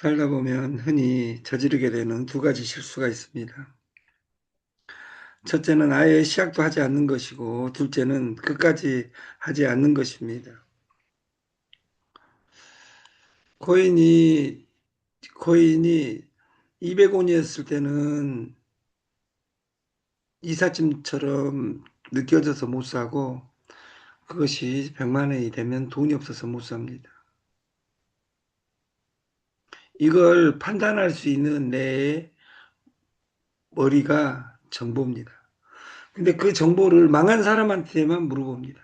살다 보면 흔히 저지르게 되는 두 가지 실수가 있습니다. 첫째는 아예 시작도 하지 않는 것이고, 둘째는 끝까지 하지 않는 것입니다. 코인이, 코인이 200원이었을 때는 이삿짐처럼 느껴져서 못 사고, 그것이 100만 원이 되면 돈이 없어서 못 삽니다. 이걸 판단할 수 있는 내 머리가 정보입니다. 근데 그 정보를 망한 사람한테만 물어봅니다.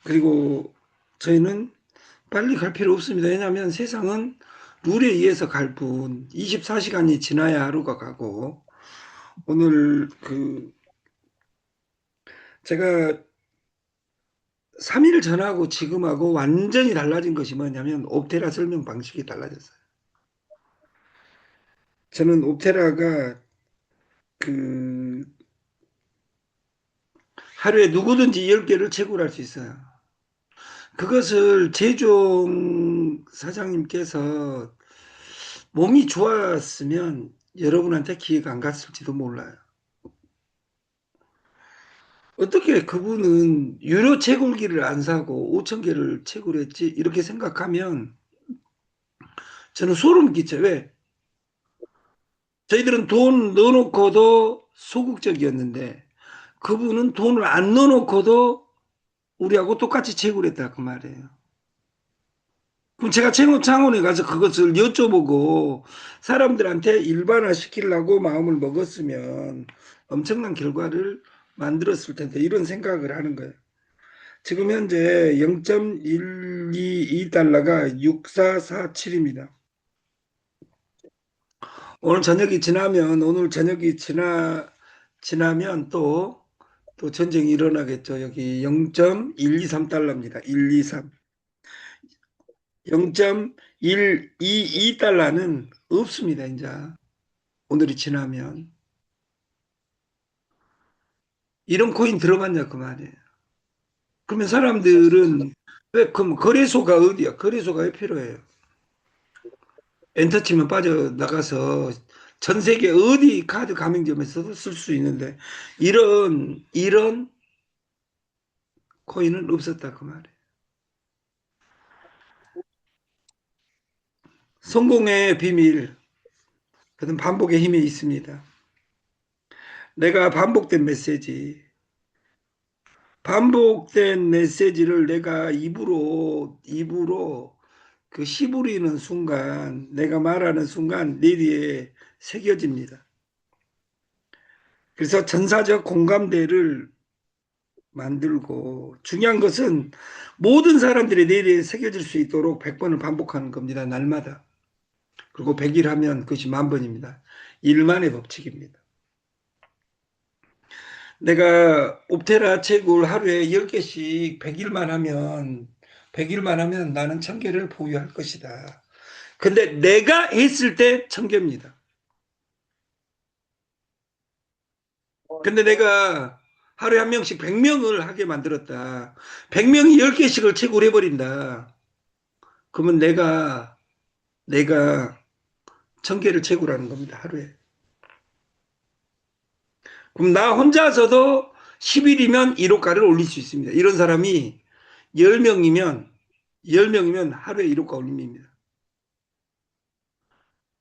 그리고 저희는 빨리 갈 필요 없습니다. 왜냐하면 세상은 룰에 의해서 갈 뿐, 24시간이 지나야 하루가 가고, 오늘 제가 3일 전하고 지금하고 완전히 달라진 것이 뭐냐면 옵테라 설명 방식이 달라졌어요. 저는 옵테라가 그 하루에 누구든지 10개를 채굴할 수 있어요. 그것을 제종 사장님께서 몸이 좋았으면 여러분한테 기회가 안 갔을지도 몰라요. 어떻게 그분은 유료 채굴기를 안 사고 5천 개를 채굴했지? 이렇게 생각하면 저는 소름 끼쳐요. 왜? 저희들은 돈 넣어놓고도 소극적이었는데 그분은 돈을 안 넣어놓고도 우리하고 똑같이 채굴했다 그 말이에요. 그럼 제가 창원에 가서 그것을 여쭤보고 사람들한테 일반화 시키려고 마음을 먹었으면 엄청난 결과를 만들었을 텐데 이런 생각을 하는 거예요. 지금 현재 0.122달러가 6447입니다. 오늘 저녁이 지나면 또 전쟁이 일어나겠죠. 여기 0.123달러입니다. 123. 0.122달러는 없습니다. 이제 오늘이 지나면. 이런 코인 들어봤냐 그 말이에요. 그러면 사람들은 왜 그럼 거래소가 어디야? 거래소가 왜 필요해요? 엔터 치면 빠져나가서 전 세계 어디 카드 가맹점에서도 쓸 수 있는데 이런 코인은 없었다 그 말이에요. 성공의 비밀, 그는 반복의 힘이 있습니다. 내가 반복된 메시지를 내가 입으로 그 시부리는 순간, 내가 말하는 순간 뇌리에 새겨집니다. 그래서 전사적 공감대를 만들고 중요한 것은 모든 사람들의 뇌리에 새겨질 수 있도록 100번을 반복하는 겁니다. 날마다. 그리고 100일 하면 그것이 10,000번입니다. 일만의 법칙입니다. 내가 옵테라 책을 하루에 10개씩 100일만 하면 나는 1000개를 보유할 것이다. 근데 내가 했을 때 1000개입니다. 근데 내가 하루에 한 명씩 100명을 하게 만들었다. 100명이 10개씩을 채굴해 버린다. 그러면 내가 1000개를 채굴하는 겁니다. 하루에. 그럼 나 혼자서도 10일이면 1호가를 올릴 수 있습니다. 이런 사람이 10명이면 10명이면 하루에 1호가 올립니다.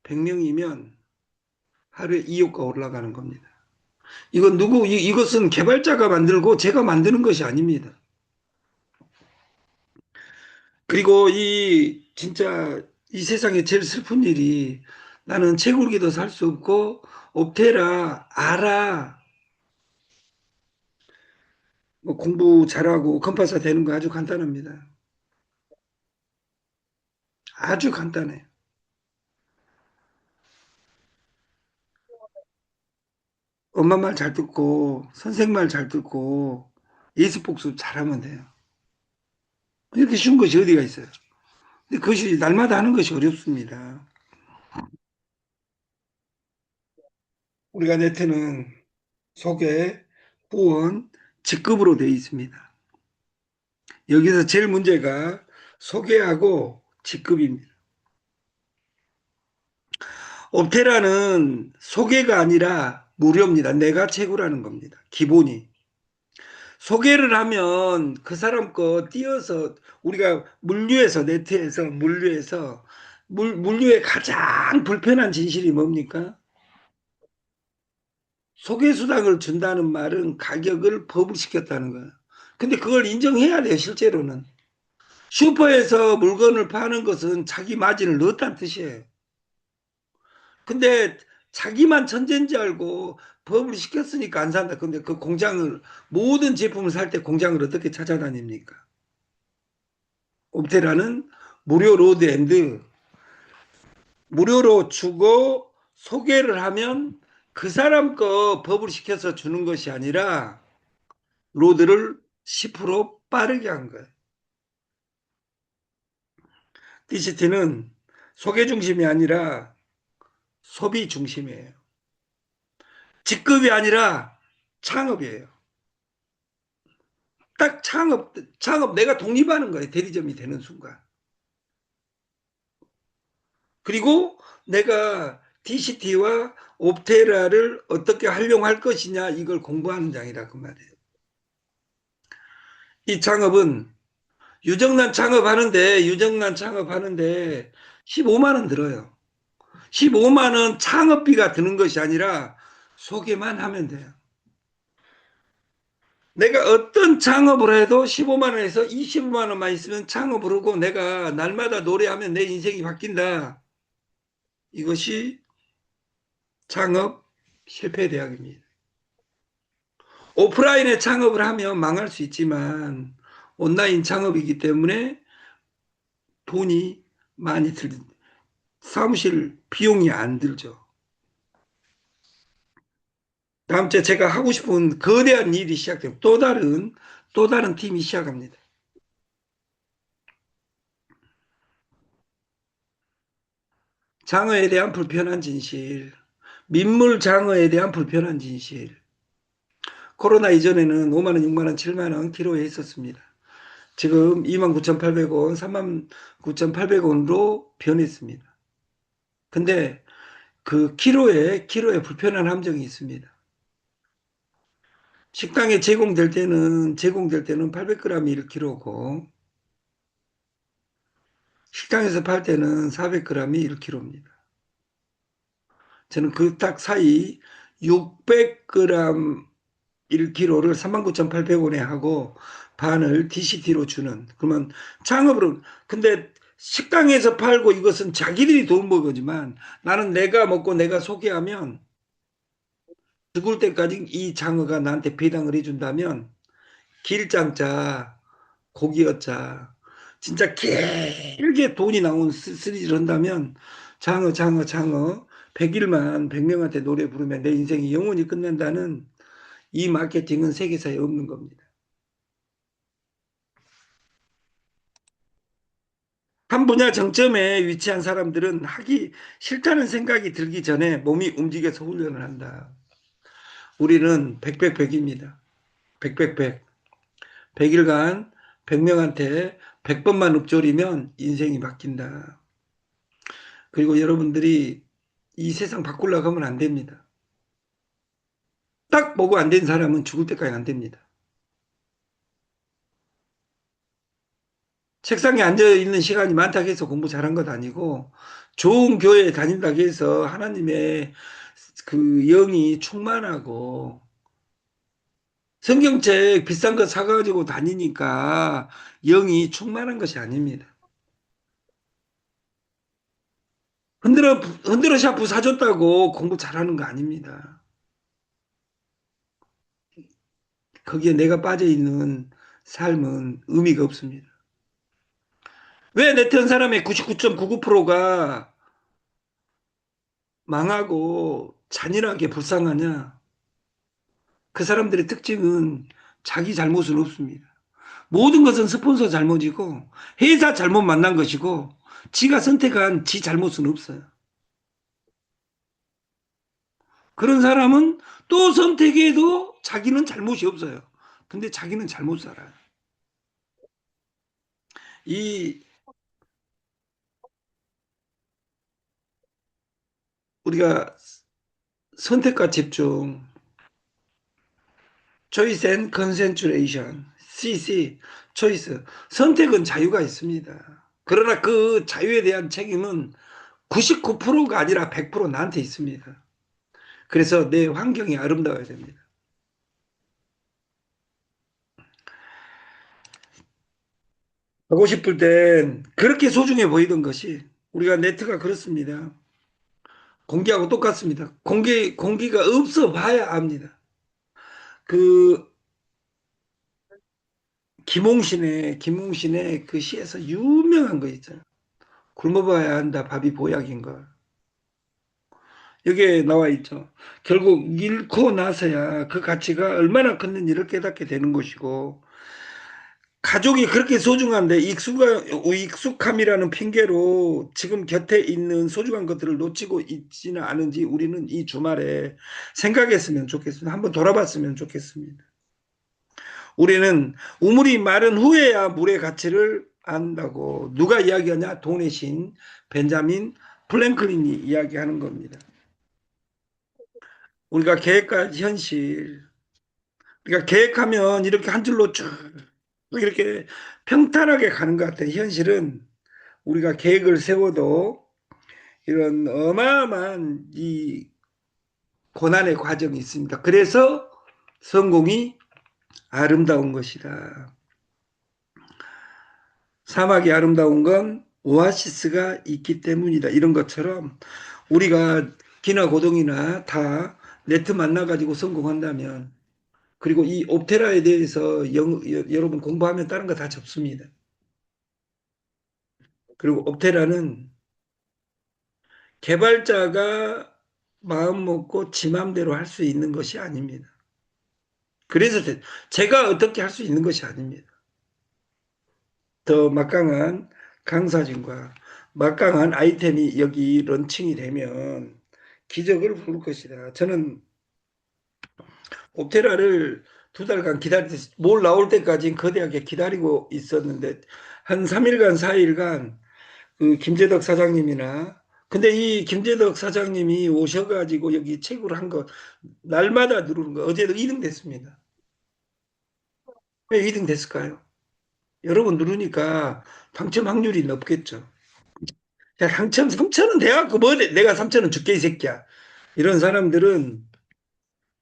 100명이면 하루에 2호가 올라가는 겁니다. 이것은 개발자가 만들고 제가 만드는 것이 아닙니다. 그리고 진짜 이 세상에 제일 슬픈 일이 나는 채굴기도 살 수 없고 옵테라 알아. 뭐 공부 잘하고 컴파사 되는 거 아주 간단합니다. 아주 간단해요. 엄마 말 잘 듣고 선생 말 잘 듣고 예습 복습 잘하면 돼요. 이렇게 쉬운 것이 어디가 있어요. 근데 그것이 날마다 하는 것이 어렵습니다. 우리가 네트는 소개, 후원, 직급으로 되어 있습니다. 여기서 제일 문제가 소개하고 직급입니다. 옵테라는 소개가 아니라 무료입니다. 내가 최고라는 겁니다. 기본이. 소개를 하면 그 사람 거 띄어서 우리가 물류에서 네트에서 물류의 가장 불편한 진실이 뭡니까? 소개 수당을 준다는 말은 가격을 버블시켰다는 거예요. 근데 그걸 인정해야 돼요, 실제로는. 슈퍼에서 물건을 파는 것은 자기 마진을 넣었다는 뜻이에요. 근데 자기만 천재인 줄 알고 법을 시켰으니까 안 산다. 근데 그 공장을, 모든 제품을 살 때 공장을 어떻게 찾아다닙니까? 옵테라는 무료 로드앤드, 무료로 주고 소개를 하면 그 사람 거 법을 시켜서 주는 것이 아니라 로드를 10% 빠르게 한 거예요. DCT는 소개 중심이 아니라 소비 중심이에요. 직급이 아니라 창업이에요. 딱 창업 내가 독립하는 거예요. 대리점이 되는 순간. 그리고 내가 DCT와 옵테라를 어떻게 활용할 것이냐 이걸 공부하는 장이라 그 말이에요. 이 창업은 유정란 창업하는데 15만 원 들어요. 15만 원 창업비가 드는 것이 아니라 소개만 하면 돼요. 내가 어떤 창업을 해도 15만 원에서 25만 원만 있으면 창업을 하고 내가 날마다 노래하면 내 인생이 바뀐다. 이것이 창업 실패 대학입니다. 오프라인에 창업을 하면 망할 수 있지만 온라인 창업이기 때문에 돈이 많이 사무실 비용이 안 들죠. 다음 주에 제가 하고 싶은 거대한 일이 시작돼요. 또 다른 팀이 시작합니다. 장어에 대한 불편한 진실, 민물 장어에 대한 불편한 진실. 코로나 이전에는 5만 원, 6만 원, 7만 원 키로에 있었습니다. 지금 29,800원, 39,800원으로 변했습니다. 근데 그 키로에 불편한 함정이 있습니다. 식당에 제공될 때는 800g이 1kg고 식당에서 팔 때는 400g이 1kg입니다. 저는 그 딱 사이 600g 1kg를 39,800원에 하고 반을 DCT로 주는 그러면 창업으로 근데 식당에서 팔고 이것은 자기들이 돈 버거지만 나는 내가 먹고 내가 소개하면 죽을 때까지 이 장어가 나한테 배당을 해준다면 길장자 고기였자 진짜 길게 돈이 나온 시리즈를 한다면 장어 100일만 100명한테 노래 부르면 내 인생이 영원히 끝난다는 이 마케팅은 세계사에 없는 겁니다. 한 분야 정점에 위치한 사람들은 하기 싫다는 생각이 들기 전에 몸이 움직여서 훈련을 한다. 우리는 백백백입니다. 백백백. 100일간 100명한테 100번만 읊조리면 인생이 바뀐다. 그리고 여러분들이 이 세상 바꾸려고 하면 안 됩니다. 딱 보고 안 된 사람은 죽을 때까지 안 됩니다. 책상에 앉아 있는 시간이 많다고 해서 공부 잘한 것 아니고 좋은 교회에 다닌다고 해서 하나님의 그 영이 충만하고 성경책 비싼 거 사가지고 다니니까 영이 충만한 것이 아닙니다. 흔들어 샤프 사줬다고 공부 잘하는 거 아닙니다. 거기에 내가 빠져 있는 삶은 의미가 없습니다. 왜 네티즌 사람의 99.99%가 망하고 잔인하게 불쌍하냐? 그 사람들의 특징은 자기 잘못은 없습니다. 모든 것은 스폰서 잘못이고 회사 잘못 만난 것이고 지가 선택한 지 잘못은 없어요. 그런 사람은 또 선택해도 자기는 잘못이 없어요. 근데 자기는 잘못 살아요. 이 우리가 선택과 집중, choice and concentration, CC, choice. 선택은 자유가 있습니다. 그러나 그 자유에 대한 책임은 99%가 아니라 100% 나한테 있습니다. 그래서 내 환경이 아름다워야 됩니다. 하고 싶을 땐 그렇게 소중해 보이던 것이 우리가 네트가 그렇습니다. 공기하고 똑같습니다. 공기가 없어 봐야 압니다. 그 김홍신의 그 시에서 유명한 거 있잖아요. 굶어봐야 한다 밥이 보약인 걸. 여기에 나와 있죠. 결국 잃고 나서야 그 가치가 얼마나 컸는지를 깨닫게 되는 것이고, 가족이 그렇게 소중한데 익숙함이라는 핑계로 지금 곁에 있는 소중한 것들을 놓치고 있지는 않은지 우리는 이 주말에 생각했으면 좋겠습니다. 한번 돌아봤으면 좋겠습니다. 우리는 우물이 마른 후에야 물의 가치를 안다고 누가 이야기하냐? 돈의 신 벤자민 플랭클린이 이야기하는 겁니다. 우리가 계획과 현실, 우리가 계획하면 이렇게 한 줄로 쭉 이렇게 평탄하게 가는 것 같아요. 현실은 우리가 계획을 세워도 이런 어마어마한 이 고난의 과정이 있습니다. 그래서 성공이 아름다운 것이다. 사막이 아름다운 건 오아시스가 있기 때문이다. 이런 것처럼 우리가 기나 고동이나 다 네트 만나가지고 성공한다면, 그리고 이 옵테라에 대해서 여러분 공부하면 다른 거 다 접습니다. 그리고 옵테라는 개발자가 마음 먹고 지 맘대로 할 수 있는 것이 아닙니다. 그래서 제가 어떻게 할 수 있는 것이 아닙니다. 더 막강한 강사진과 막강한 아이템이 여기 런칭이 되면 기적을 부를 것이다. 저는 옵테라를 2달간 뭘 나올 때까지 거대하게 기다리고 있었는데, 한 3일간, 4일간 그 김재덕 사장님이나, 근데 이 김재덕 사장님이 오셔가지고 여기 책으로 한 거, 날마다 누르는 거, 어제도 2등 됐습니다. 왜 2등 됐을까요? 여러분 누르니까 당첨 확률이 높겠죠. 야, 당첨 3천원 돼갖고 뭐 내가 3천원 줄게 이 새끼야. 이런 사람들은,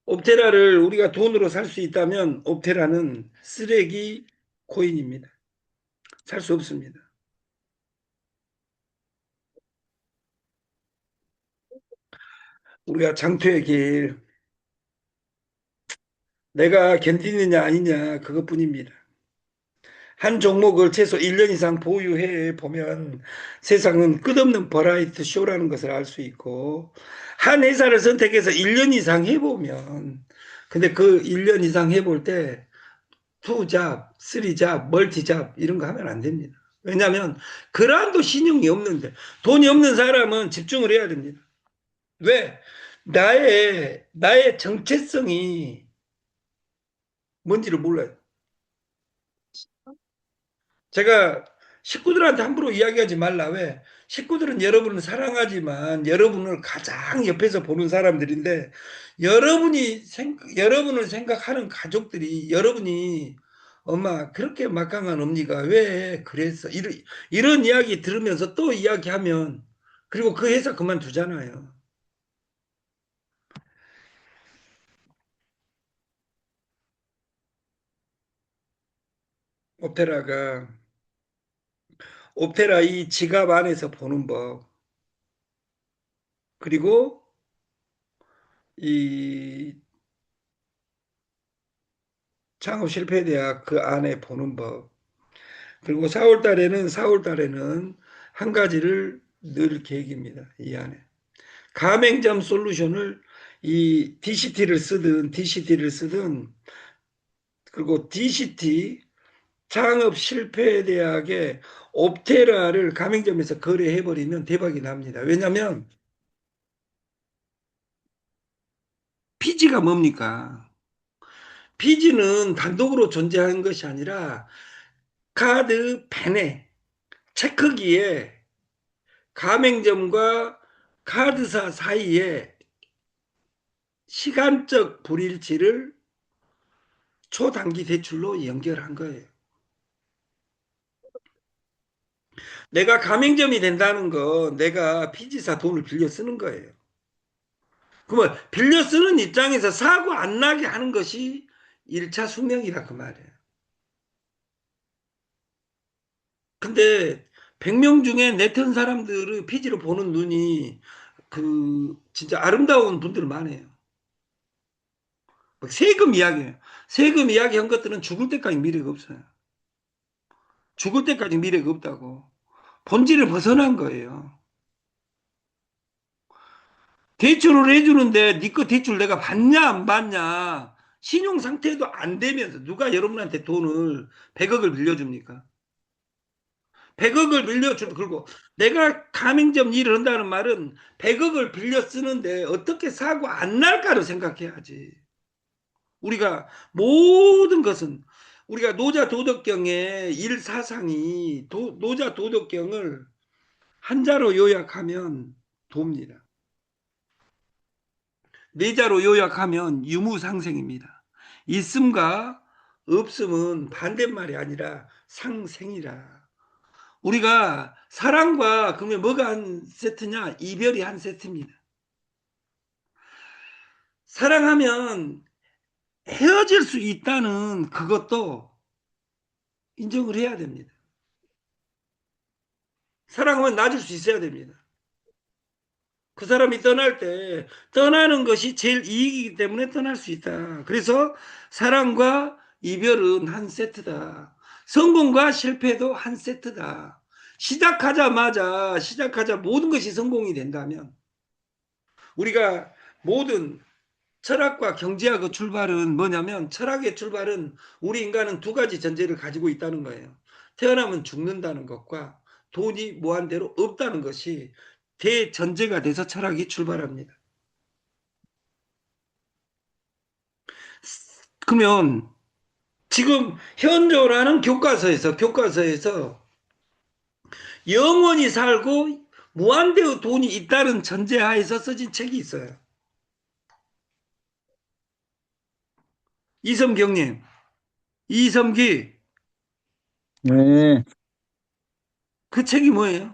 옵테라를 우리가 돈으로 살 수 있다면 옵테라는 쓰레기 코인입니다. 살 수 없습니다. 우리가 장투의 길, 내가 견디느냐 아니냐 그것뿐입니다. 한 종목을 최소 1년 이상 보유해 보면 세상은 끝없는 버라이트 쇼라는 것을 알 수 있고, 한 회사를 선택해서 1년 이상 해보면, 근데 그 1년 이상 해볼 때 투잡, 쓰리잡, 멀티잡 이런 거 하면 안 됩니다. 왜냐하면 그란도 신용이 없는데, 돈이 없는 사람은 집중을 해야 됩니다. 왜? 나의 정체성이 뭔지를 몰라요. 제가 식구들한테 함부로 이야기하지 말라. 왜? 식구들은 여러분을 사랑하지만 여러분을 가장 옆에서 보는 사람들인데, 여러분을 생각하는 가족들이, 여러분이 엄마 그렇게 막강한 언니가 왜 그랬어? 이런 이야기 들으면서 또 이야기하면, 그리고 그 회사 그만두잖아요. 오페라가 오페라 이 지갑 안에서 보는 법, 그리고 이 창업 실패 대학 그 안에 보는 법, 그리고 4월 달에는 한 가지를 늘 계획입니다. 이 안에 가맹점 솔루션을, 이 DCT를 쓰든 그리고 DCT 창업 실패 대학의 옵테라를 가맹점에서 거래해 버리면 대박이 납니다. 왜냐하면 피지가 뭡니까? 피지는 단독으로 존재하는 것이 아니라 카드 펜에, 체크기에 가맹점과 카드사 사이에 시간적 불일치를 초단기 대출로 연결한 거예요. 내가 가맹점이 된다는 거 내가 피지사 돈을 빌려 쓰는 거예요. 그러면 빌려 쓰는 입장에서 사고 안 나게 하는 것이 1차 수명이라 그 말이에요. 근데 100명 중에 내턴 사람들의 피지로 보는 눈이 그 진짜 아름다운 분들 많아요. 세금 이야기예요. 세금 이야기한 것들은 죽을 때까지 미래가 없어요. 죽을 때까지 미래가 없다고. 본질을 벗어난 거예요. 대출을 해주는데 네 거 대출 내가 받냐 안 받냐 신용 상태도 안 되면서 누가 여러분한테 돈을 100억을 빌려줍니까? 100억을 빌려주고 그리고 내가 가맹점 일을 한다는 말은 100억을 빌려 쓰는데 어떻게 사고 안 날까를 생각해야지. 우리가 모든 것은 우리가 노자 도덕경의 일사상이 노자 도덕경을 한자로 요약하면 돕니다. 네자로 요약하면 유무상생입니다. 있음과 없음은 반대말이 아니라 상생이라. 우리가 사랑과 그러면 뭐가 한 세트냐? 이별이 한 세트입니다. 사랑하면 헤어질 수 있다는 그것도 인정을 해야 됩니다. 사랑하면 놔줄 수 있어야 됩니다. 그 사람이 떠날 때 떠나는 것이 제일 이익이기 때문에 떠날 수 있다. 그래서 사랑과 이별은 한 세트다. 성공과 실패도 한 세트다. 시작하자 모든 것이 성공이 된다면 우리가 모든 철학과 경제학의 출발은 뭐냐면 철학의 출발은 우리 인간은 두 가지 전제를 가지고 있다는 거예요. 태어나면 죽는다는 것과 돈이 무한대로 없다는 것이 대전제가 돼서 철학이 출발합니다. 그러면 지금 현조라는 교과서에서 영원히 살고 무한대의 돈이 있다는 전제하에서 써진 책이 있어요. 이섬경님, 이섬기 네, 그 책이 뭐예요?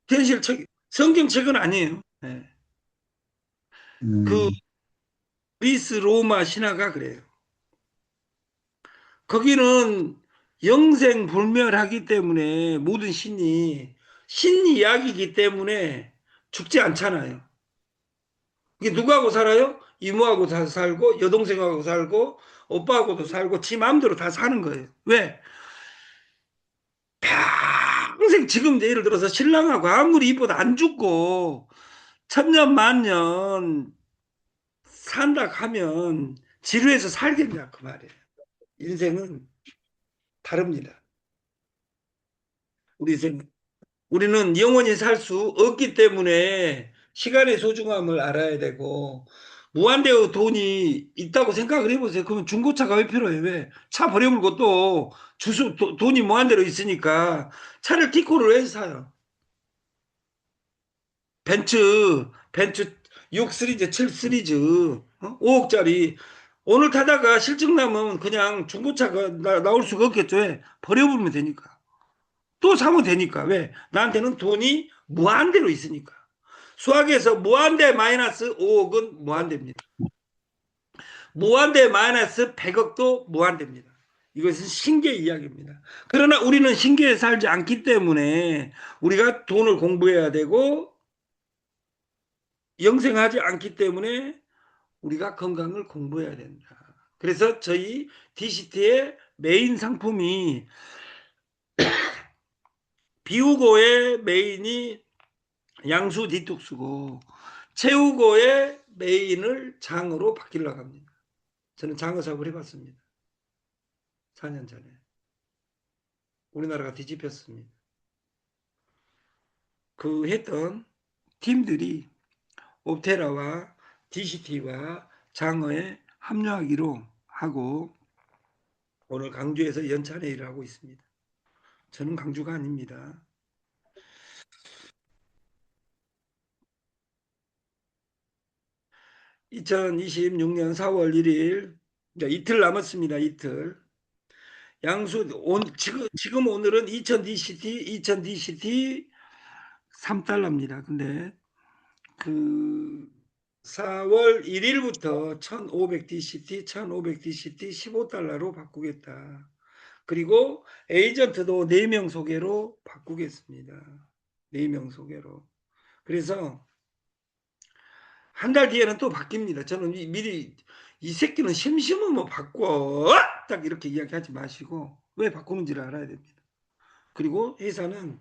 현실 책, 성경책은 아니에요. 네. 그 음, 그리스 로마 신화가 그래요. 거기는 영생불멸하기 때문에 모든 신 이야기이기 때문에 죽지 않잖아요. 이게 누구하고 살아요? 이모하고 다 살고 여동생하고 살고 오빠하고도 살고 지 마음대로 다 사는 거예요. 왜? 평생 지금 예를 들어서 신랑하고 아무리 이뻐도 안 죽고 천년 만년 산다 하면 지루해서 살겠냐 그 말이에요. 인생은 다릅니다. 우리 우리는 영원히 살 수 없기 때문에 시간의 소중함을 알아야 되고 무한대의 돈이 있다고 생각을 해보세요. 그러면 중고차가 왜 필요해요? 왜? 차 버려물고 또 돈이 무한대로 있으니까 차를 티코를 왜 사요? 벤츠 6 시리즈, 7 시리즈 5억짜리 오늘 타다가 실증 나면 그냥 중고차가 나올 수가 없겠죠. 왜? 버려버리면 되니까. 또 사면 되니까. 왜? 나한테는 돈이 무한대로 있으니까. 수학에서 무한대 마이너스 5억은 무한대입니다. 무한대 마이너스 100억도 무한대입니다. 이것은 신계 이야기입니다. 그러나 우리는 신계에 살지 않기 때문에 우리가 돈을 공부해야 되고 영생하지 않기 때문에 우리가 건강을 공부해야 된다. 그래서 저희 DCT의 메인 상품이 비우고의 메인이 양수 디톡스고 채우고의 메인을 장으로 바뀌려고 합니다. 저는 장어 사업을 해봤습니다. 4년 전에. 우리나라가 뒤집혔습니다. 그 했던 팀들이 옵테라와 DCT와 장어에 합류하기로 하고 오늘 강주에서 연찬회의를 하고 있습니다. 저는 강주가 아닙니다. 2026년 4월 1일, 이틀 남았습니다. 이틀. 지금 오늘은 2000DCT 3달러입니다. 근데 그 4월 1일부터 1500DCT, 1500DCT 15달러로 바꾸겠다. 그리고 에이전트도 4명 소개로 바꾸겠습니다. 4명 소개로. 그래서 한 달 뒤에는 또 바뀝니다. 저는 미리 이 새끼는 심심하면 바꿔! 딱 이렇게 이야기하지 마시고 왜 바꾸는지를 알아야 됩니다. 그리고 회사는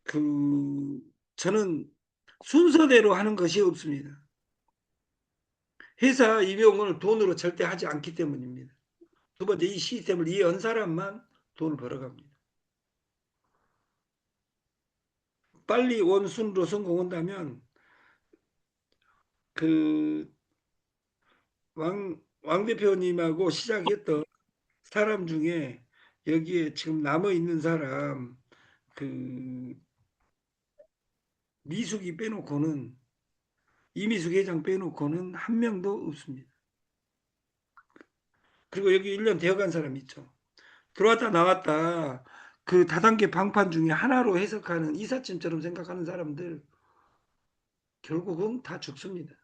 그 저는 순서대로 하는 것이 없습니다. 회사 임용을 돈으로 절대 하지 않기 때문입니다. 두 번째, 이 시스템을 이해한 사람만 돈을 벌어갑니다. 빨리 원순으로 성공한다면 그 왕 대표님하고 시작했던 사람 중에 여기에 지금 남아 있는 사람 그 미숙이 빼놓고는 이미숙 회장 빼놓고는 한 명도 없습니다. 그리고 여기 1년 되어간 사람 있죠. 들어왔다 나왔다 그 다단계 방판 중에 하나로 해석하는 이삿짐처럼 생각하는 사람들 결국은 다 죽습니다.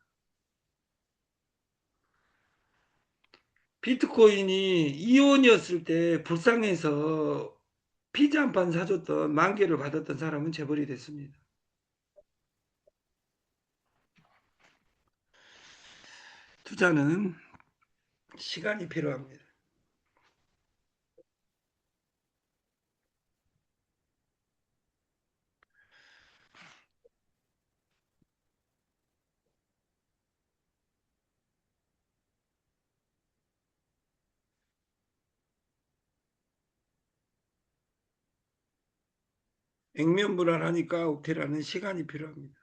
비트코인이 2원이었을 때 불쌍해서 피자 한 판 사줬던 만개를 받았던 사람은 재벌이 됐습니다. 투자는 시간이 필요합니다. 액면불안하니까 옥테라는 시간이 필요합니다.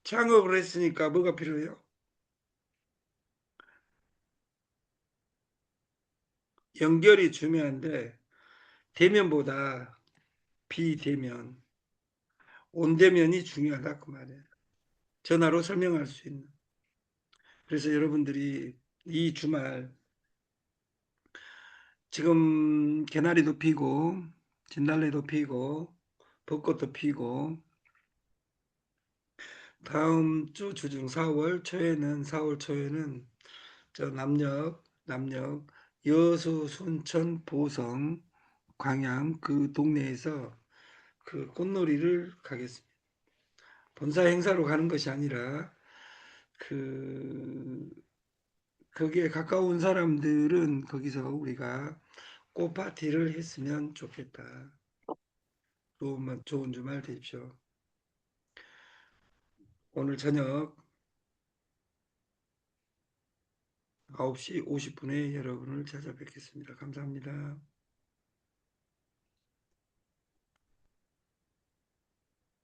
창업을 했으니까 뭐가 필요해요? 연결이 중요한데 대면보다 비대면, 온대면이 중요하다 그 말이에요. 전화로 설명할 수 있는. 그래서 여러분들이 이 주말 지금 개나리도 피고 진달래도 피고 벚꽃도 피고 다음 주 주중 4월 초에는 저 남녘 여수 순천 보성 광양 그 동네에서 그 꽃놀이를 가겠습니다. 본사 행사로 가는 것이 아니라 그 거기에 가까운 사람들은 거기서 우리가 꽃 파티를 했으면 좋겠다. 좋은 주말 되십시오. 오늘 저녁 9시 50분에 여러분을 찾아뵙겠습니다. 감사합니다.